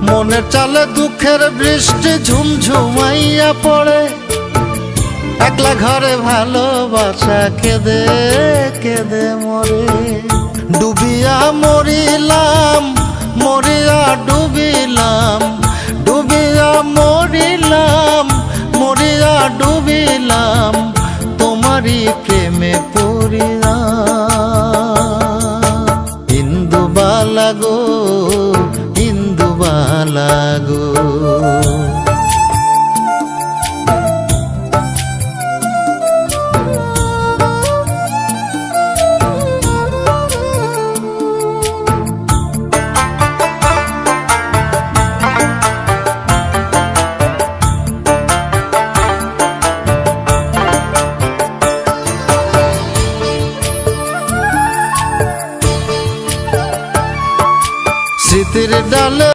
মনের চালে দুঃখের বৃষ্টি ঝুমঝুমাইয়া পড়ে, একলা ঘরে ভালোবাসা কেঁদে কেঁদে মরে। ডুবিয়া মরিলাম, মরিয়া ডুবিলাম, ডুবিয়া মরিলাম, মরিয়া ডুবিলাম, তোমারই প্রেমে পড়িয়া। ইন্দুবালা গো, ইন্দুবালা গো, স্মৃতির ডালে